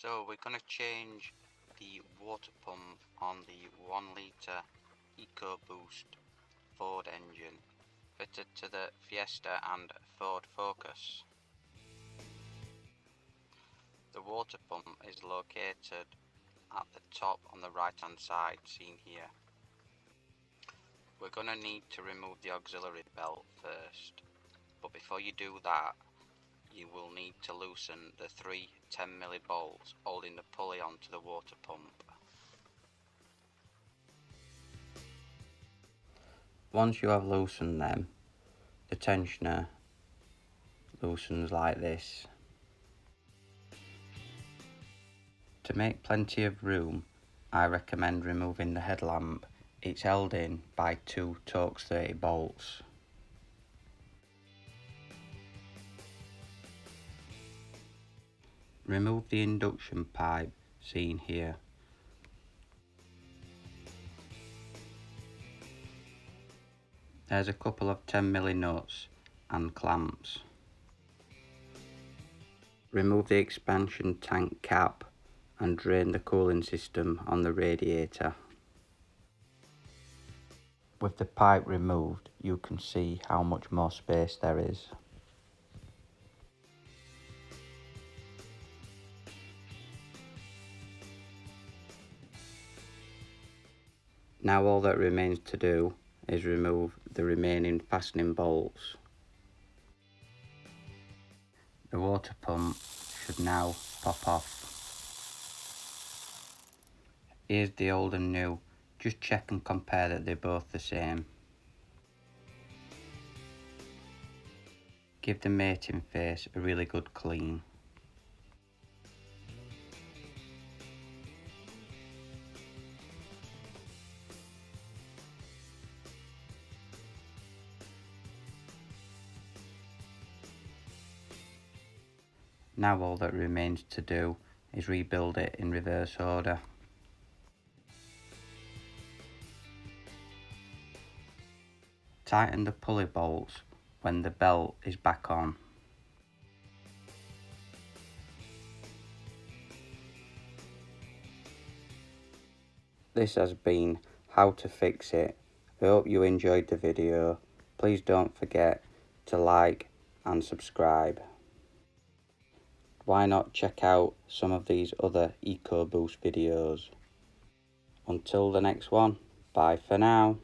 So we're going to change the water pump on the 1 litre EcoBoost Ford engine fitted to the Fiesta and Ford Focus. The water pump is located at the top on the right hand side, seen here. We're going to need to remove the auxiliary belt first, but before you do that you will need to loosen the three 10mm bolts holding the pulley onto the water pump. Once you have loosened them, the tensioner loosens like this. To make plenty of room, I recommend removing the headlamp. It's held in by two Torx 30 bolts. Remove the induction pipe, seen here. There's a couple of 10mm nuts and clamps. Remove the expansion tank cap and drain the cooling system on the radiator. With the pipe removed, you can see how much more space there is. Now all that remains to do is remove the remaining fastening bolts. The water pump should now pop off. Here's the old and new, just check and compare that they're both the same. Give the mating face a really good clean. Now all that remains to do is rebuild it in reverse order. Tighten the pulley bolts when the belt is back on. This has been how to fix it. I hope you enjoyed the video. Please don't forget to like and subscribe. Why not check out some of these other EcoBoost videos? Until the next one, bye for now.